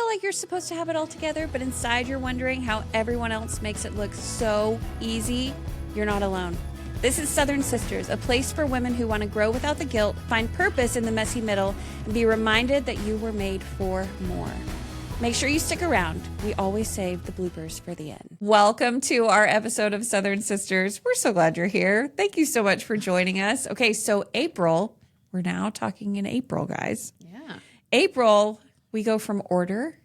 like you're supposed to have it all together, but inside you're wondering how everyone else makes it look so easy, you're not alone. This is Southern Sisters, a place for women who want to grow without the guilt, find purpose in the messy middle, and be reminded that you were made for more. Make sure you stick around. We always save the bloopers for the end. Welcome to our episode of Southern Sisters. We're so glad you're here. Thank you so much for joining us. Okay, so April, we're now talking in April, guys. Yeah. April, we go from order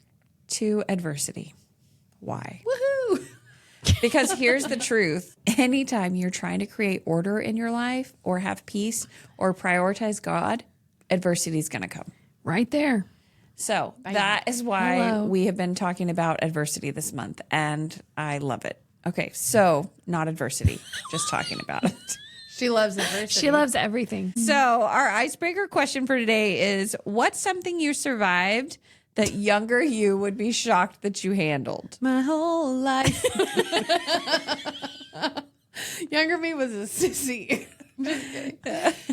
to adversity. Why? Woohoo! Because here's the truth. Anytime you're trying to create order in your life or have peace or prioritize God, adversity is going to come. Right there. So that is why we have been talking about adversity this month, and I love it. Okay, so not adversity, just talking about it. She loves adversity. She loves everything. So our icebreaker question for today is, what's something you survived that younger you would be shocked that you handled? My whole life. Younger me was a sissy. Just kidding.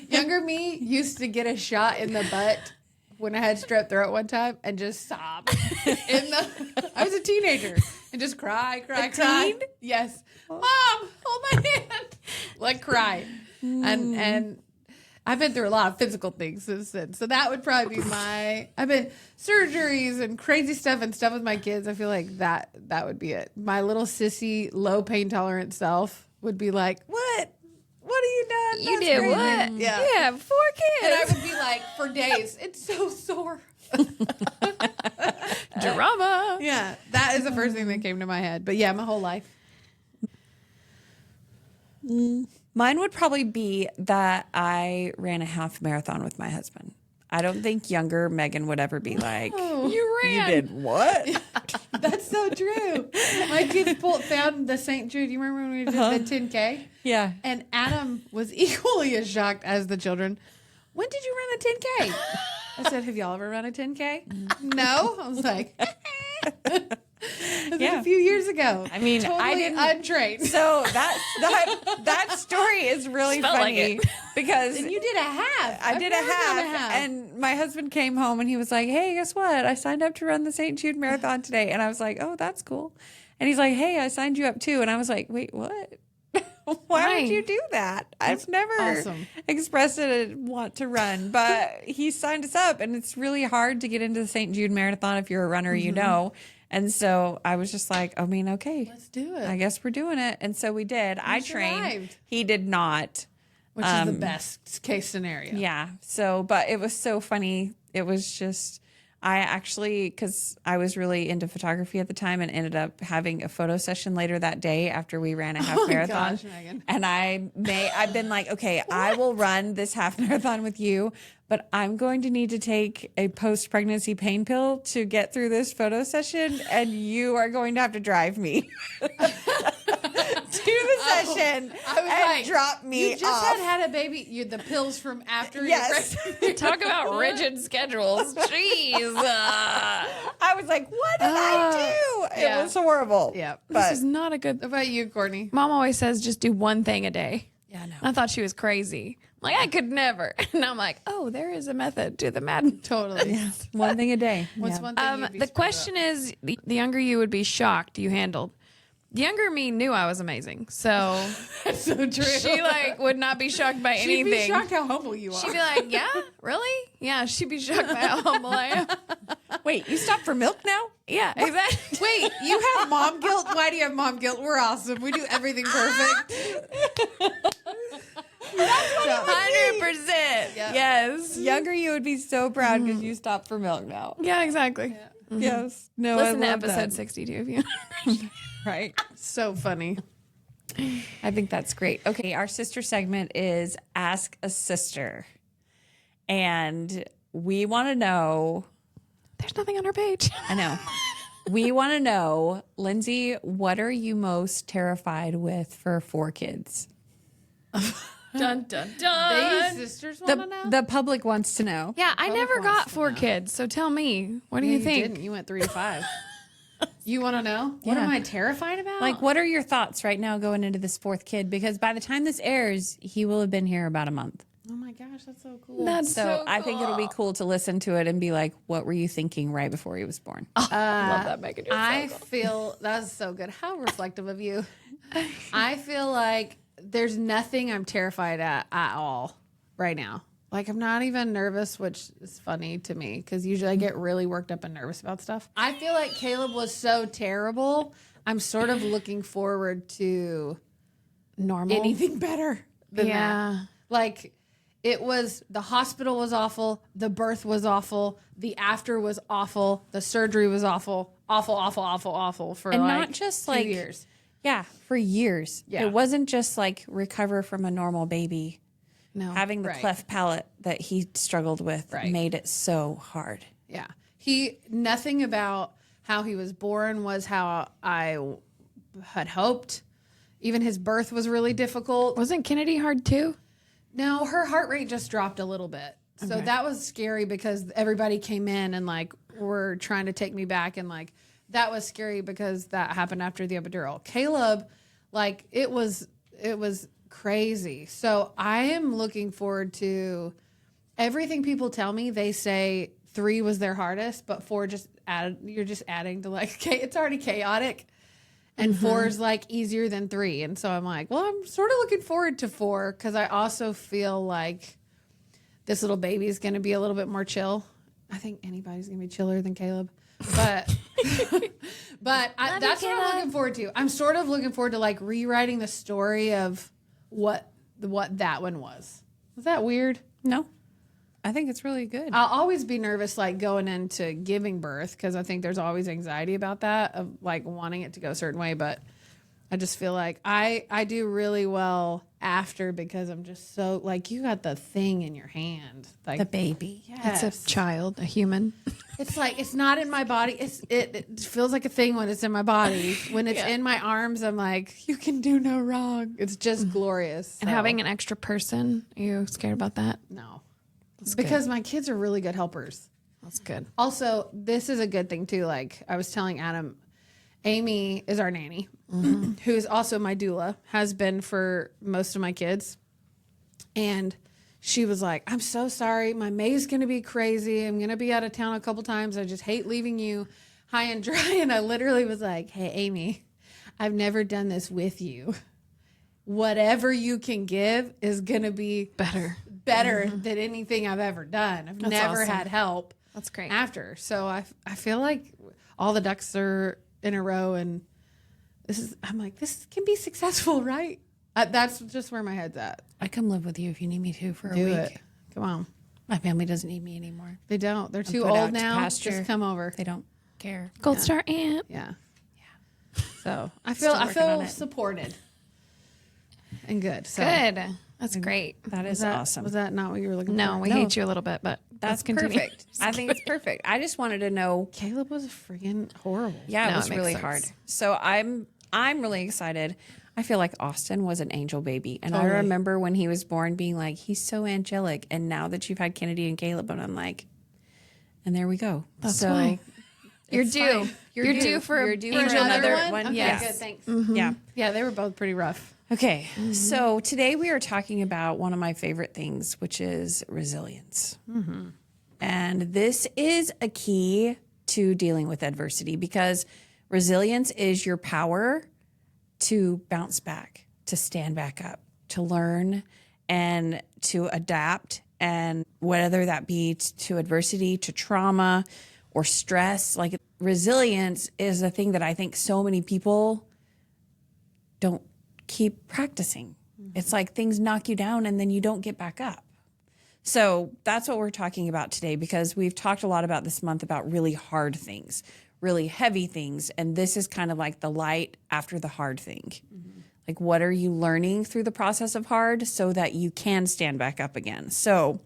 Younger me used to get a shot in the butt when I had strep throat one time and just sob. I was a teenager and just cry. Teen? Yes. Mom, hold my hand. Like cry. And I've been through a lot of physical things since then. So that would probably be I've been surgeries and crazy stuff and stuff with my kids. I feel like that would be it. My little sissy, low pain tolerant self would be like, what? What have you done? You That's did crazy. what? Yeah. You have 4 kids. And I would be like, for days, it's so sore. Drama. Yeah. That is the first thing that came to my head. But yeah, my whole life. Mine would probably be that I ran a half marathon with my husband. I don't think younger Megan would ever be like, You ran. you did what? That's so true. My kids found the St. Jude. You remember when we did the 10K? Yeah. And Adam was equally as shocked as the children. When did you run a 10K? I said, have y'all ever run a 10K? No. I was like, a few years ago. I mean, totally I didn't untrained. So that story is really Felt like funny it. because And you did a half. I did a I've never done half, and my husband came home and he was like, "Hey, guess what? I signed up to run the St. Jude Marathon today." And I was like, "Oh, that's cool." And he's like, "Hey, I signed you up too." And I was like, "Wait, what? Why would you do that? I've never awesome. expressed a want to run, but he signed us up, and it's really hard to get into the St. Jude Marathon if you're a runner, you know." And so I was just like, okay, Let's do it. I guess we're doing it. And so we did. I trained. survived. He did not. Which is the best case scenario. Yeah. So, but it was so funny. It was just, I actually, because I was really into photography at the time and ended up having a photo session later that day after we ran a half marathon. Gosh, Megan. And I've been like, okay, I will run this half marathon with you, but I'm going to need to take a post-pregnancy pain pill to get through this photo session, and you are going to have to drive me to the session I was and like, drop me You just off. had a baby. You the pills from after. Yes. Your pregnancy. Talk about rigid schedules. Jeez. I was like, what did I do? Yeah. It was horrible. Yeah. But This is not a good. What about you, Courtney? Mom always says just do one thing a day. Yeah, no. I thought she was crazy. Like, I could never. And I'm like, oh, there is a method to the madness. Totally. one thing a day. What's Yeah. one thing you'd be The screwed question is, the younger you would be shocked you handled. The younger me knew I was amazing. So up? That's so true. she would not be shocked by She'd anything. be shocked how humble you are. She'd be like, yeah, really? Yeah, she'd be shocked by how humble I am. Wait, you stopped for milk now? Yeah, exactly. Wait, you have mom guilt? Why do you have mom guilt? We're awesome. We do everything perfect. 100%. Yeah. Yes. Younger you would be so proud because you stopped for milk now. Yeah, exactly. Yes. No, Listen I to love episode that. 62 if you. Right. So funny. I think that's great. Okay, our sister segment is Ask a Sister. And we want to know, There's nothing on our page. I know. We want to know, Lindsay, what are you most terrified with for 4 kids? Dun, dun, dun. They sisters want to know? The public wants to know. Yeah, I never wants got to 4 know. kids. So tell me, what do Yeah, you think? didn't. You went 3 to 5. You want to know? What Yeah. am I terrified about? Like, what are your thoughts right now going into this 4th kid? Because by the time this airs, he will have been here about a month. Oh my gosh, that's so cool. That's So so I think it'll be cool to listen to it and be like, what were you thinking right before he was born? I love that Megan. I feel that's so good. How reflective of you. I feel like there's nothing I'm terrified at all right now. Like I'm not even nervous, which is funny to me because usually I get really worked up and nervous about stuff. I feel like Caleb was so terrible. I'm sort of looking forward to normal. anything better than that. Yeah. Like it was, the hospital was awful. The birth was awful. The after was awful. The surgery was awful. Awful for And like not just 2 like years. Yeah, for years. Yeah. It wasn't just like recover from a normal baby. No. Having the right. cleft palate that he struggled with Right. made it so hard. Yeah. Nothing about how he was born was how I had hoped. Even his birth was really difficult. Wasn't Kennedy hard too? No, her heart rate just dropped a little bit. So that was scary because everybody came in and like were trying to take me back, and like that was scary because that happened after the epidural. Caleb, like it was crazy. So I am looking forward to everything people tell me. They say 3 was their hardest, but 4 you're just adding to like it's already chaotic. And 4 is like easier than 3. And so I'm like, well, I'm sort of looking forward to 4 because I also feel like this little baby is going to be a little bit more chill. I think anybody's going to be chiller than Caleb. But that's what I'm looking forward to. I'm sort of looking forward to like rewriting the story of what that one was. Was that weird? No, I think it's really good. I'll always be nervous like going into giving birth because I think there's always anxiety about that of like wanting it to go a certain way. But I just feel like I do really well after because I'm just so like you got the thing in your hand. Like the baby. yes. It's a child, a human. It's like it's not in my body. It feels like a thing when it's in my body. When it's in my arms, I'm like, you can do no wrong. It's just glorious. And So, having an extra person, are you scared about that? no. Because my kids are really good helpers. That's good. Also, this is a good thing too. Like I was telling Adam, Amy is our nanny, who is also my doula, has been for most of my kids. And she was like, I'm so sorry. My May's going to be crazy. I'm going to be out of town a couple times. I just hate leaving you high and dry. And I literally was like, hey, Amy, I've never done this with you. Whatever you can give is going to be Better. than anything I've ever done. I've never awesome. had help. That's great. After. So I feel like all the ducks are in a row, and I'm like, this can be successful, right? That's just where my head's at. I come live with you if you need me to for a Do week. it. Come on. My family doesn't need me anymore. They don't. They're too put out old to now. pasture. Just come over. They don't care. Gold Star Aunt. Yeah. So I Still feel working on it. supported and good. So Good. That's great. That is awesome. Was that not what you were looking for? No, we hate you a little bit, but That's let's continue. perfect. I think it's perfect. I just wanted to know. Caleb was freaking horrible. Yeah, No, it was it makes really sense. hard. So I'm really excited. I feel like Austin was an angel baby. And I Totally. remember when he was born being like, he's so angelic. And now that you've had Kennedy and Caleb, and I'm like, and there we go. That's so why. You're it's due. fine. You're due for You're due angel for another mother. one. Okay, Yes. good. Thanks. Yeah. Yeah, they were both pretty rough. Okay. So today we are talking about one of my favorite things, which is resilience. And this is a key to dealing with adversity because resilience is your power to bounce back, to stand back up, to learn and to adapt. And whether that be to adversity, to trauma, or stress, like resilience is a thing that I think so many people don't keep practicing. It's like things knock you down and then you don't get back up. So that's what we're talking about today because we've talked a lot about this month about really hard things, really heavy things. And this is kind of like the light after the hard thing. Like, what are you learning through the process of hard so that you can stand back up again? So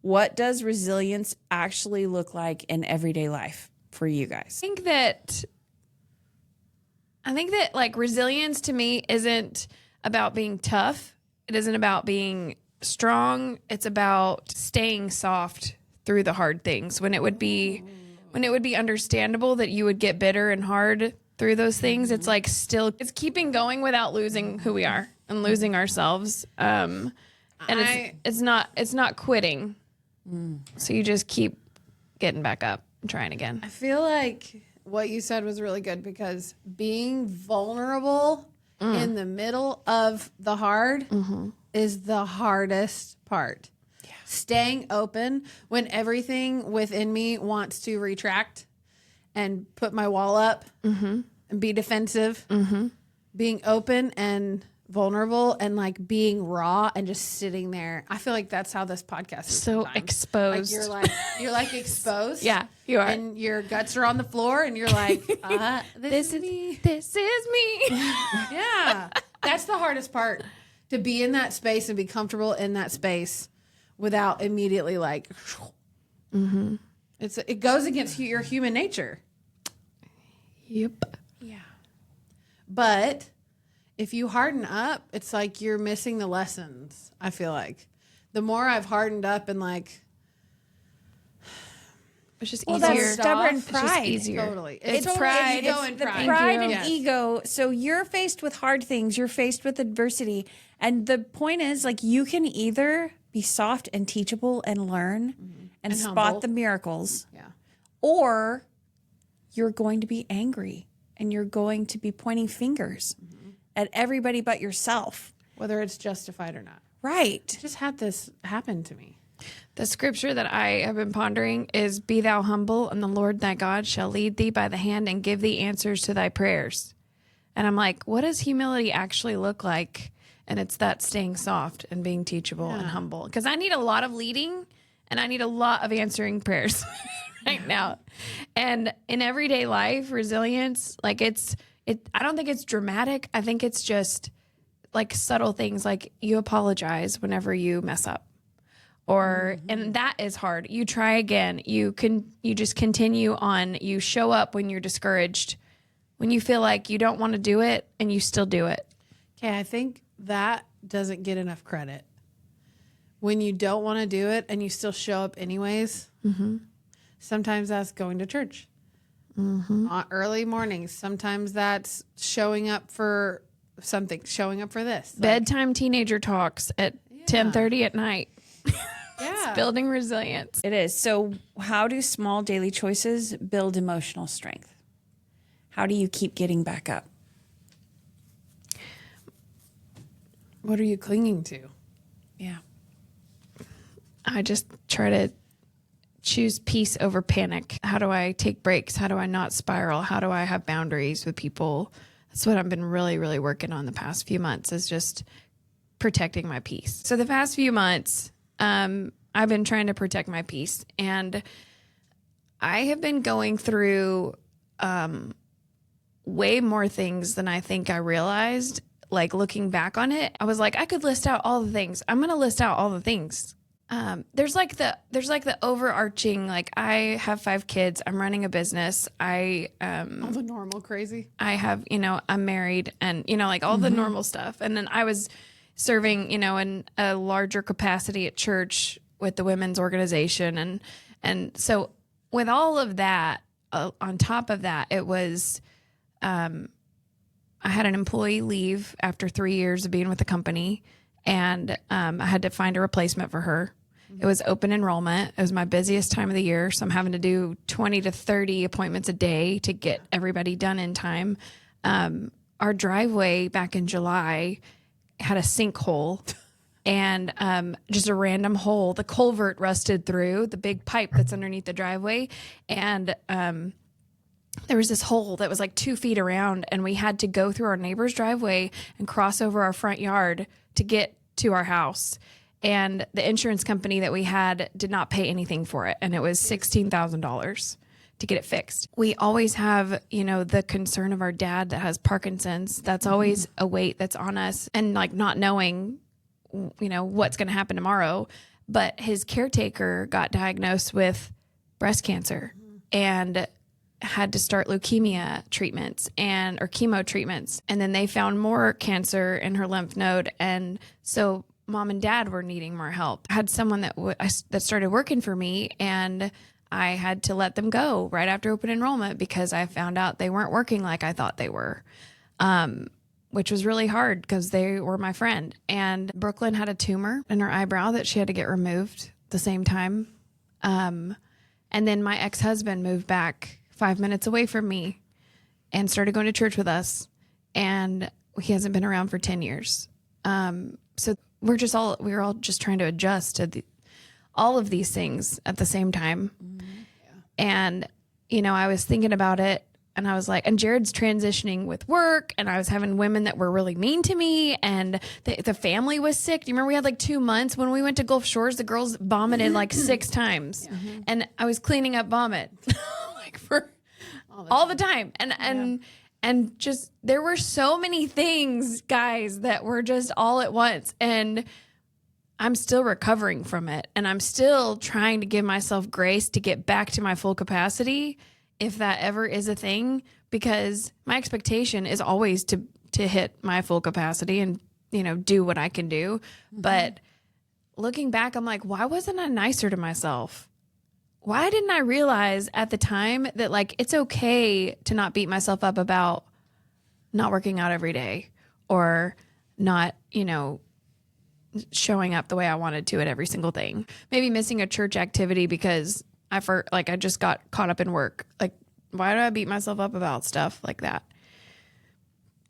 what does resilience actually look like in everyday life for you guys? I think that like resilience to me isn't about being tough. It isn't about being strong. It's about staying soft through the hard things when it would be understandable that you would get bitter and hard through those things. It's like it's keeping going without losing who we are and losing ourselves. And it's not quitting. So you just keep getting back up and trying again. I feel like what you said was really good because being vulnerable in the middle of the hard is the hardest part. Yeah. Staying open when everything within me wants to retract and put my wall up and be defensive. Being open and vulnerable and like being raw and just sitting there. I feel like that's how this podcast is. So sometimes. exposed. Like you're like exposed. Yeah, you are. And your guts are on the floor and you're like, this is me. This is me. Yeah. That's the hardest part. To be in that space and be comfortable in that space without immediately like it goes against your human nature. Yep. Yeah. But if you harden up, it's like you're missing the lessons, I feel like. The more I've hardened up and like... It's just Well, easier. that's stubborn It's just pride. easier. Totally. It's totally pride. ego It's and the pride. pride and Yes. ego. So you're faced with hard things. You're faced with adversity. And the point is, like, you can either be soft and teachable and learn and spot humble. the miracles, Yeah. or you're going to be angry and you're going to be pointing fingers at everybody but yourself. Whether it's justified or not. Right. Just had this happen to me. The scripture that I have been pondering is, "Be thou humble, and the Lord thy God shall lead thee by the hand and give thee answers to thy prayers." And I'm like, what does humility actually look like? And it's that staying soft and being teachable and humble. Because I need a lot of leading and I need a lot of answering prayers right now. And in everyday life, resilience, like I don't think it's dramatic. I think it's just like subtle things, like you apologize whenever you mess up. Or and that is hard. You try again. You just continue on. You show up when you're discouraged, when you feel like you don't want to do it, and you still do it. Okay, I think that doesn't get enough credit. When you don't want to do it and you still show up anyways, sometimes that's going to church on early mornings. Sometimes that's showing up for something, showing up for this. Bedtime teenager talks at 10:30 at night. Yeah. Building resilience. It is. So how do small daily choices build emotional strength? How do you keep getting back up? What are you clinging to? Yeah. I just try to choose peace over panic. How do I take breaks? How do I not spiral? How do I have boundaries with people? That's what I've been really, really working on the past few months, is just protecting my peace. So the past few months, I've been trying to protect my peace, and I have been going through way more things than I think I realized. Like, looking back on it, I was like, I could list out all the things. I'm going to list out all the things. There's like the overarching, like, I have 5 kids. I'm running a business. All the normal crazy. I have, I'm married, and, like all the normal stuff. And then I was serving, in a larger capacity at church with the women's organization. And so with all of that, on top of that, it was, I had an employee leave after 3 years of being with the company, and I had to find a replacement for her. It was open enrollment. It was my busiest time of the year, so I'm having to do 20 to 30 appointments a day to get everybody done in time. Our driveway back in July had a sinkhole and just a random hole. The culvert rusted through the big pipe that's underneath the driveway, and there was this hole that was like 2 feet around, and we had to go through our neighbor's driveway and cross over our front yard to get to our house. And the insurance company that we had did not pay anything for it. And it was $16,000 to get it fixed. We always have, the concern of our dad that has Parkinson's. That's always a weight that's on us, and like not knowing, what's going to happen tomorrow. But his caretaker got diagnosed with breast cancer and had to start leukemia treatments or chemo treatments. And then they found more cancer in her lymph node. And so Mom and Dad were needing more help. I had someone that started working for me, and I had to let them go right after open enrollment because I found out they weren't working like I thought they were. which was really hard because they were my friend. And Brooklyn had a tumor in her eyebrow that she had to get removed at the same time. And then my ex-husband moved back 5 minutes away from me and started going to church with us. And he hasn't been around for 10 years. So we were all just trying to adjust to all of these things at the same time. And, I was thinking about it and I was like, and Jared's transitioning with work, and I was having women that were really mean to me, and the family was sick. Do you remember we had like 2 months when we went to Gulf Shores, the girls vomited like 6 times and I was cleaning up vomit like for all the time. And just, there were so many things, guys, that were just all at once. And I'm still recovering from it. And I'm still trying to give myself grace to get back to my full capacity, if that ever is a thing, because my expectation is always to hit my full capacity and, do what I can do. But looking back, I'm like, why wasn't I nicer to myself? Why didn't I realize at the time that, like, it's okay to not beat myself up about not working out every day or not, showing up the way I wanted to at every single thing? Maybe missing a church activity because I just got caught up in work. Like, why do I beat myself up about stuff like that?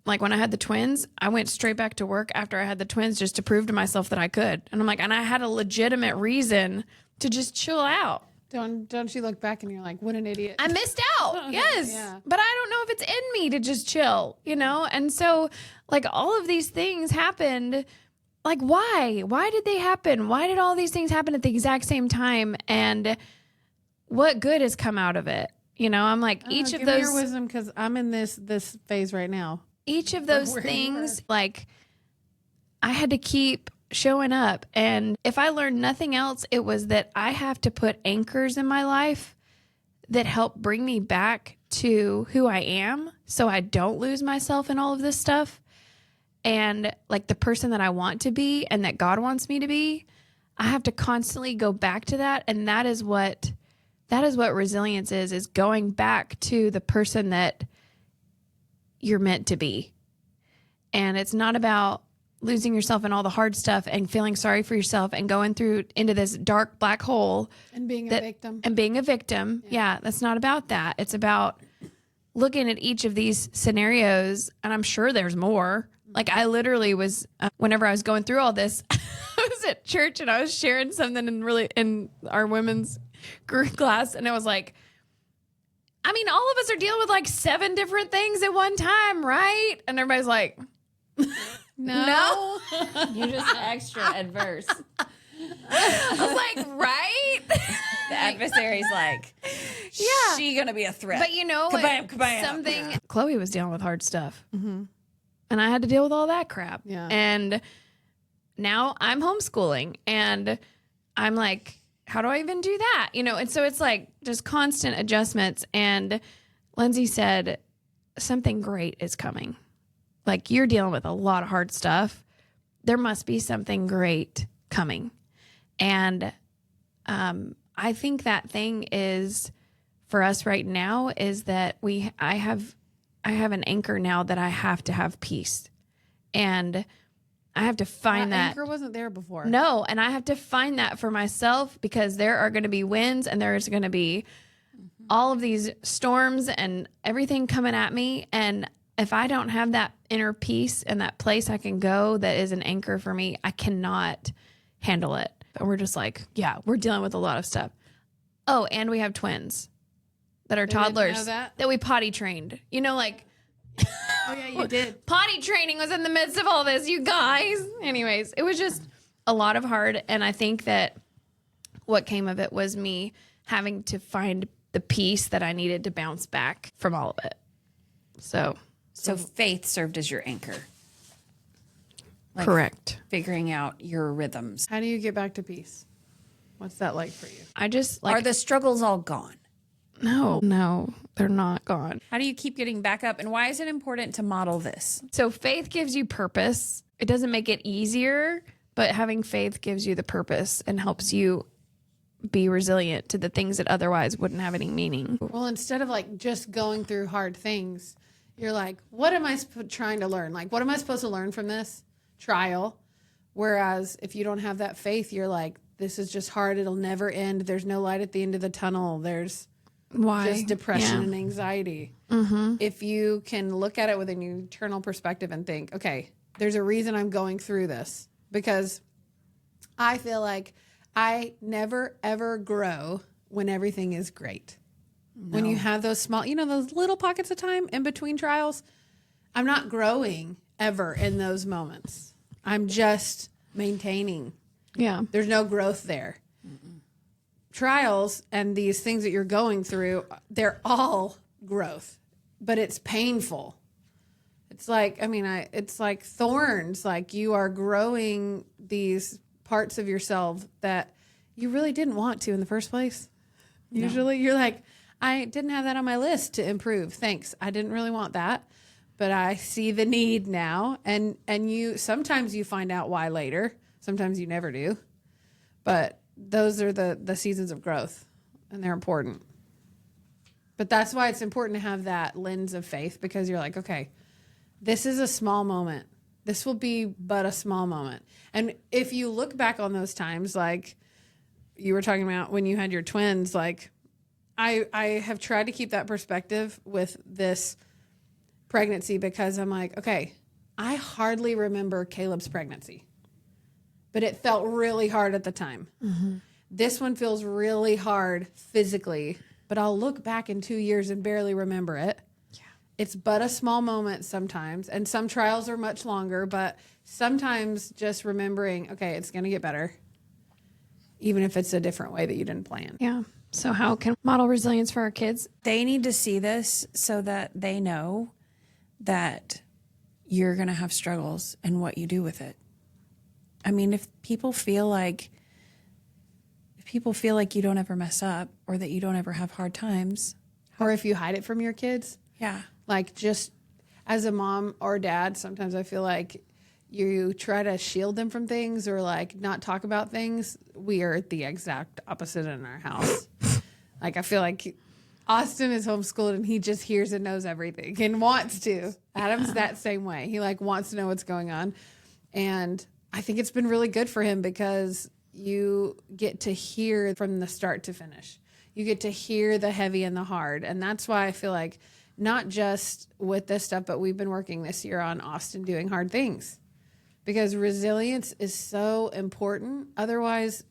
Like when I had the twins, I went straight back to work after I had the twins just to prove to myself that I could. And I'm like, and I had a legitimate reason to just chill out. Don't you look back and you're like, what an idiot. I missed out. Yes. Yeah. But I don't know if it's in me to just chill, And so, like, all of these things happened. Like, why? Why did they happen? Why did all these things happen at the exact same time? And what good has come out of it? I'm like, each of give me those your wisdom, because I'm in this phase right now. Each of those things, like, I had to keep showing up. And if I learned nothing else, it was that I have to put anchors in my life that help bring me back to who I am, so I don't lose myself in all of this stuff. And like the person that I want to be and that God wants me to be, I have to constantly go back to that. And that is what resilience is going back to the person that you're meant to be. And it's not about losing yourself in all the hard stuff and feeling sorry for yourself and going through into this dark black hole and being a victim. And being a victim. Yeah, that's not about that. It's about looking at each of these scenarios, and I'm sure there's more. Like, I literally was, whenever I was going through all this, I was at church and I was sharing something in our women's group class, and it was like, I mean, all of us are dealing with like 7 different things at one time, right? And everybody's like, no. You're just extra adverse. I was like, right? The adversary's like, yeah, she gonna be a threat. But kabam, kabam. Something. Chloe was dealing with hard stuff, and I had to deal with all that crap. Yeah. And now I'm homeschooling, and I'm like, how do I even do that? And so it's like just constant adjustments. And Lindsay said, something great is coming. Like, you're dealing with a lot of hard stuff. There must be something great coming. And I think that thing is, for us right now, is that I have an anchor now that I have to have peace. And I have to find that anchor wasn't there before. No, and I have to find that for myself, because there are going to be winds and there's going to be all of these storms and everything coming at me. And if I don't have that inner peace and that place I can go that is an anchor for me, I cannot handle it. And we're just like, yeah, we're dealing with a lot of stuff. Oh, and we have twins that are toddlers that we potty trained. Like, oh yeah, you did. Potty training was in the midst of all this, you guys. Anyways, it was just a lot of hard. And I think that what came of it was me having to find the peace that I needed to bounce back from all of it. So faith served as your anchor. Like, correct. Figuring out your rhythms. How do you get back to peace? What's that like for you? I just like, are the struggles all gone? No, they're not gone. How do you keep getting back up? And why is it important to model this? So faith gives you purpose. It doesn't make it easier, but having faith gives you the purpose and helps you be resilient to the things that otherwise wouldn't have any meaning. Well, instead of like just going through hard things, You're like, what am I trying to learn? Like, what am I supposed to learn from this trial? Whereas if you don't have that faith, you're like, this is just hard. It'll never end. There's no light at the end of the tunnel. There's just depression and anxiety. If you can look at it with an eternal perspective and think, okay, there's a reason I'm going through this, because I feel like I never, ever grow when everything is great. No. When you have those small, those little pockets of time in between trials, I'm not growing ever in those moments. I'm just maintaining. Yeah. There's no growth there. Trials and these things that you're going through, they're all growth, but it's painful. It's like, it's like thorns. Like you are growing these parts of yourself that you really didn't want to in the first place. Usually you're like, I didn't have that on my list to improve. Thanks. I didn't really want that, but I see the need now. And sometimes you find out why later. Sometimes you never do. But those are the seasons of growth, and they're important. But that's why it's important to have that lens of faith, because you're like, okay, this is a small moment. This will be but a small moment. And if you look back on those times, like you were talking about when you had your twins, like I have tried to keep that perspective with this pregnancy, because I'm like, okay, I hardly remember Caleb's pregnancy, but it felt really hard at the time. This one feels really hard physically, but I'll look back in 2 years and barely remember it. It's but a small moment sometimes, and some trials are much longer, but sometimes just remembering, okay, it's going to get better, even if it's a different way that you didn't plan. Yeah. So how can model resilience for our kids? They need to see this so that they know that you're going to have struggles and what you do with it. I mean, if people feel like you don't ever mess up, or that you don't ever have hard times, Or if you hide it from your kids. yeah. Like, just as a mom or dad, sometimes I feel like you try to shield them from things, or like not talk about things. We are the exact opposite in our house. Like, I feel like Austin is homeschooled and he just hears and knows everything and wants to. Adam's that same way. He like wants to know what's going on. And I think it's been really good for him, because you get to hear from the start to finish. You get to hear the heavy and the hard. And that's why I feel like, not just with this stuff, but we've been working this year on Austin doing hard things, because resilience is so important. Otherwise,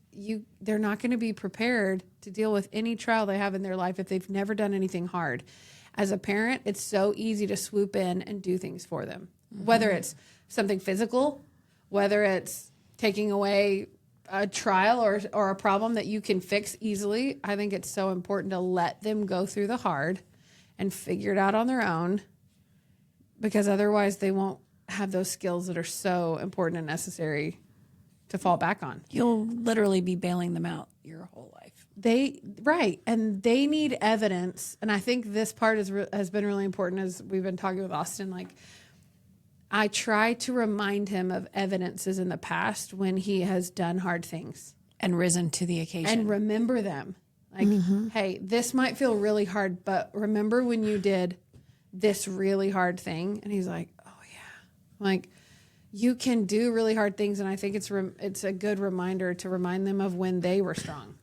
they're not going to be prepared to deal with any trial they have in their life if they've never done anything hard. As a parent, it's so easy to swoop in and do things for them, whether it's something physical, whether it's taking away a trial or a problem that you can fix easily. I think it's so important to let them go through the hard and figure it out on their own, because otherwise they won't have those skills that are so important and necessary to fall back on. You'll literally be bailing them out your whole life. And they need evidence. And I think this part has been really important, as we've been talking with Austin. Like, I try to remind him of evidences in the past when he has done hard things. And risen to the occasion. And remember them. Like, hey, this might feel really hard, but remember when you did this really hard thing? And he's like, oh, yeah. Like, you can do really hard things. And I think it's a good reminder to remind them of when they were strong.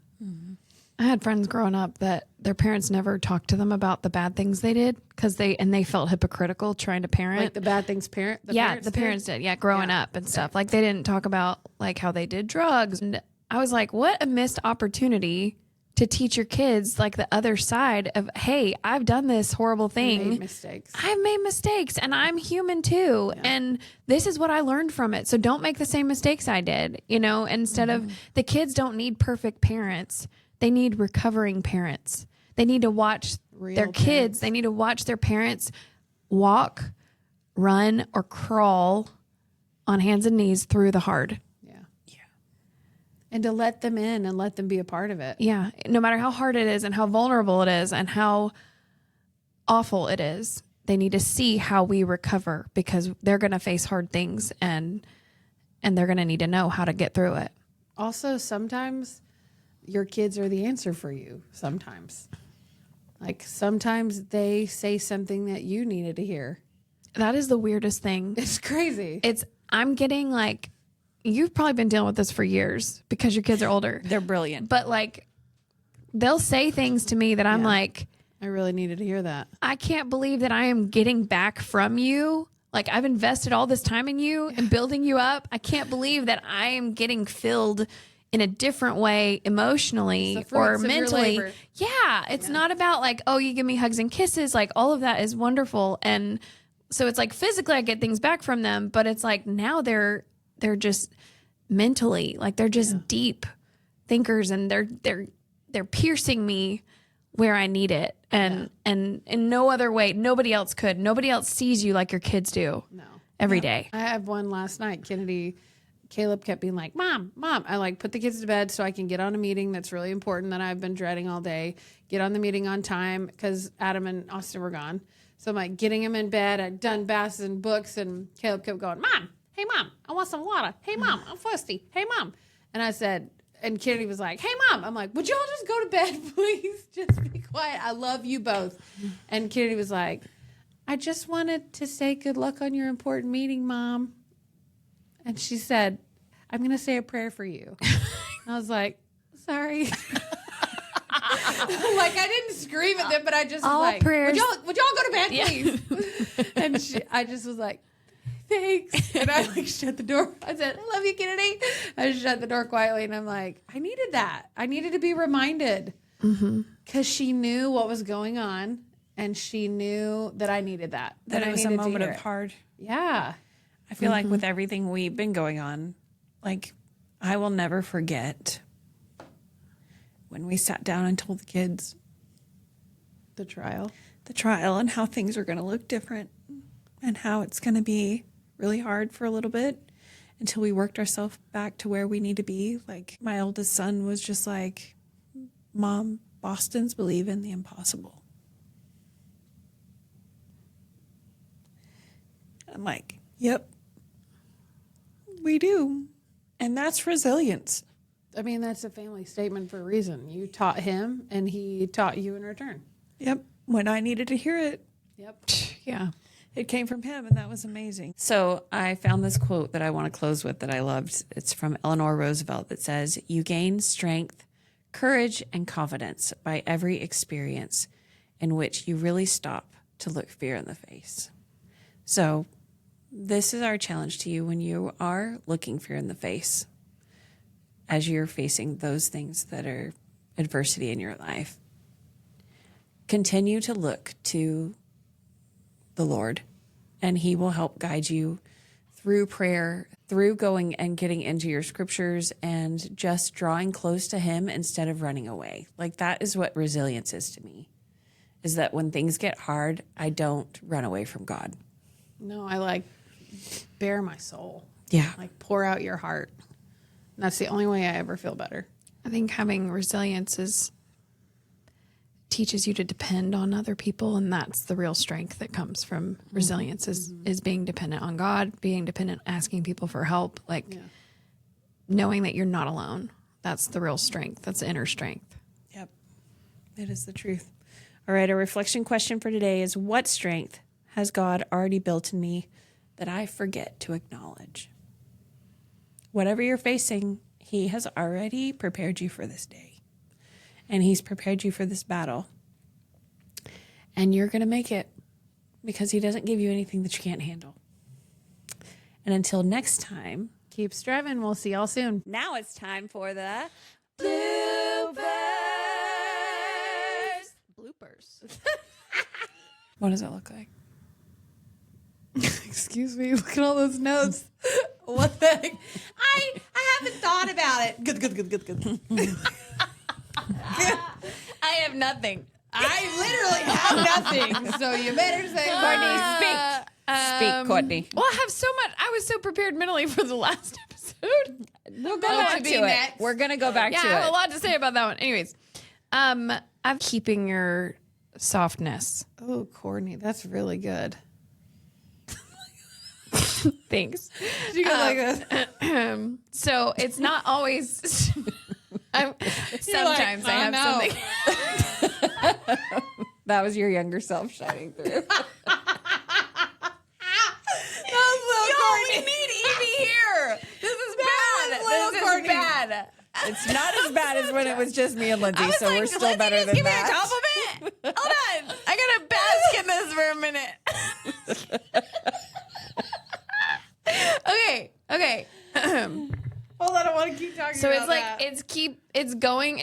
I had friends growing up that their parents never talked to them about the bad things they did, because they felt hypocritical trying to parent. Like the bad things the parents did. Yeah, growing up and stuff. Like, they didn't talk about like how they did drugs. And I was like, what a missed opportunity to teach your kids like the other side of, hey, I've done this horrible thing. I've made mistakes, and I'm human too. Yeah. And this is what I learned from it. So don't make the same mistakes I did, instead of, the kids don't need perfect parents. They need recovering parents. They need to watch their kids. They need to watch their parents walk, run, or crawl on hands and knees through the hard. And to let them in and let them be a part of it. Yeah. No matter how hard it is and how vulnerable it is and how awful it is, they need to see how we recover, because they're going to face hard things, and they're going to need to know how to get through it. Also, sometimes your kids are the answer for you. Sometimes. Like sometimes they say something that you needed to hear. That is the weirdest thing. It's crazy. I'm getting like, you've probably been dealing with this for years because your kids are older. They're brilliant. But like, they'll say things to me that I'm like, I really needed to hear that. I can't believe that I am getting back from you. Like, I've invested all this time in you and building you up. I can't believe that I am getting filled in a different way emotionally It's the or fruits of your mentally. labor. Yeah. It's not about like, oh, you give me hugs and kisses. Like, all of that is wonderful. And so it's like physically I get things back from them, but it's like now they're just mentally, like they're just deep thinkers, and they're piercing me where I need it. And in no other way, nobody else could. Nobody else sees you like your kids do. No. Every day. I had one last night. Caleb kept being like, Mom. I like put the kids to bed so I can get on a meeting that's really important that I've been dreading all day. Get on the meeting on time because Adam and Austin were gone. So I'm like getting him in bed. I'd done baths and books, and Caleb kept going, Mom, hey, Mom, I want some water. Hey, Mom, I'm thirsty. Hey, Mom. And I said, and Kennedy was like, hey, Mom. I'm like, would y'all just go to bed, please? Just be quiet. I love you both. And Kennedy was like, I just wanted to say good luck on your important meeting, Mom. And she said, I'm going to say a prayer for you. I was like, sorry. Like, I didn't scream at them, but I just All was like, prayers. would y'all go to bed, please? And I just was like, thanks. And I like shut the door. I said, I love you, Kennedy. I shut the door quietly, and I'm like, I needed that. I needed to be reminded because she knew what was going on, and she knew that I needed that. That it was a needed to moment hear of it. hard. Yeah. I feel like with everything we've been going on, like I will never forget when we sat down and told the kids The trial. and how things are going to look different and how it's going to be really hard for a little bit until we worked ourselves back to where we need to be. Like my oldest son was just like, Mom, Boston's believe in the impossible. I'm like, yep, we do. And that's resilience. I mean, that's a family statement for a reason. You taught him, and he taught you in return. Yep. When I needed to hear it, Yep. Yeah. it came from him, and that was amazing. So I found this quote that I want to close with that I loved. It's from Eleanor Roosevelt that says, you gain strength, courage, and confidence by every experience in which you really stop to look fear in the face. So this is our challenge to you when you are looking fear in the face as you're facing those things that are adversity in your life. Continue to look to the Lord, and He will help guide you through prayer, through going and getting into your scriptures and just drawing close to Him instead of running away. Like that is what resilience is to me, is that when things get hard, I don't run away from God. No, I like bare my soul. Yeah. Like pour out your heart. And that's the only way I ever feel better. I think having resilience teaches you to depend on other people, and that's the real strength that comes from resilience is being dependent on God, being dependent, asking people for help, like knowing that you're not alone. That's the real strength. That's the inner strength. Yep. It is the truth. All right. Our reflection question for today is, what strength has God already built in me that I forget to acknowledge? Whatever you're facing, He has already prepared you for this day. And He's prepared you for this battle. And you're going to make it because He doesn't give you anything that you can't handle. And until next time, Keep striving. We'll see y'all soon. now it's time for the bloopers. Bloopers. What does that look like? Excuse me. Look at all those notes. What the heck? I haven't thought about it. Good. I have nothing. I literally have nothing. So you better say Speak, Courtney. Well, I have so much. I was so prepared mentally for the last episode. We'll go back back to to it. it. We're going to go back Yeah, to I have it. a lot to say about that one. Anyways, I'm keeping your softness. Oh, Courtney, that's really good. Thanks. You go like this. So it's not always. Sometimes I have something. That was your younger self shining through. We need Evie here. This is bad. This is bad. It's not as bad as when it was just me and Lindsay, so we're still Lindsay, better just than give that. me a compliment. Hold on. I gotta bask in this for a minute. Okay. Hold on, I want to keep talking So about it's like that. it's going